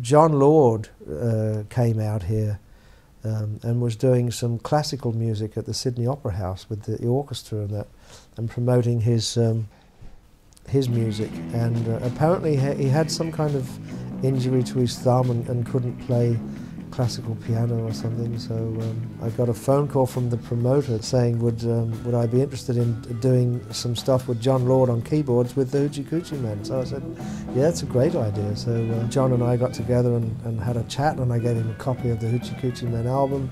John Lord came out here and was doing some classical music at the Sydney Opera House with the orchestra and that, and promoting his music. And apparently he had some kind of injury to his thumb and couldn't play classical piano or something. So I got a phone call from the promoter saying would I be interested in doing some stuff with John Lord on keyboards with the Hoochie Coochie Men. So I said, yeah, it's a great idea. So John and I got together and had a chat, and I gave him a copy of the Hoochie Coochie Men album,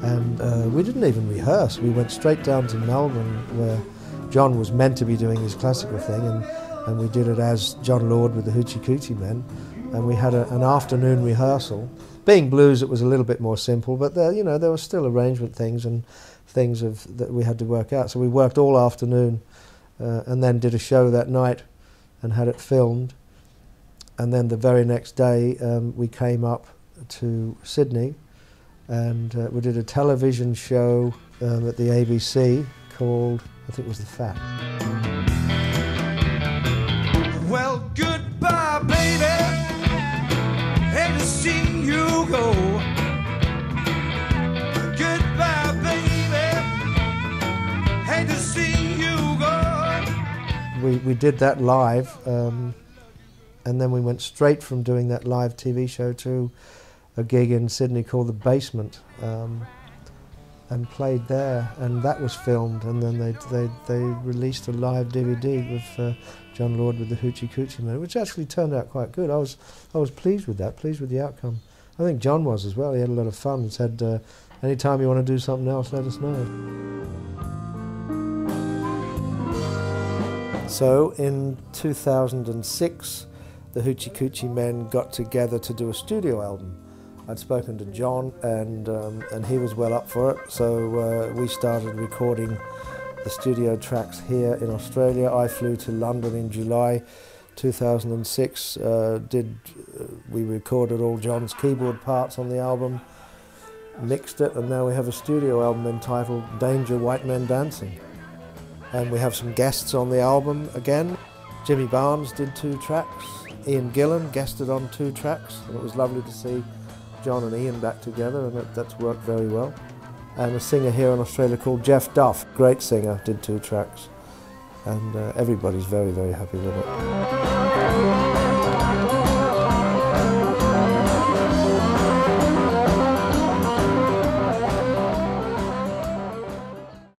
and we didn't even rehearse. We went straight down to Melbourne, where John was meant to be doing his classical thing, and we did it as John Lord with the Hoochie Coochie Men, and we had an afternoon rehearsal. Being blues, it was a little bit more simple, but there were still arrangement things and things that we had to work out. So we worked all afternoon and then did a show that night and had it filmed. And then the very next day we came up to Sydney and we did a television show at the ABC called, I think it was The Fat. Well, goodbye, baby. Hate to see you go. Goodbye, baby. Hate to see you go. We did that live, and then we went straight from doing that live TV show to a gig in Sydney called The Basement, and played there, and that was filmed, and then they released a live DVD with John Lord with the Hoochie Coochie Men, which actually turned out quite good. I was pleased with that, pleased with the outcome. I think John was as well. He had a lot of fun and said, anytime you want to do something else, let us know. So in 2006, the Hoochie Coochie Men got together to do a studio album. I'd spoken to John, and he was well up for it, so we started recording the studio tracks here in Australia. I flew to London in July 2006, we recorded all John's keyboard parts on the album, mixed it, and now we have a studio album entitled Danger White Men Dancing. And we have some guests on the album again. Jimmy Barnes did 2 tracks, Ian Gillan guested on 2 tracks, and it was lovely to see John and Ian back together, and that's worked very well. And a singer here in Australia called Jeff Duff, great singer, did 2 tracks. And everybody's very, very happy with it.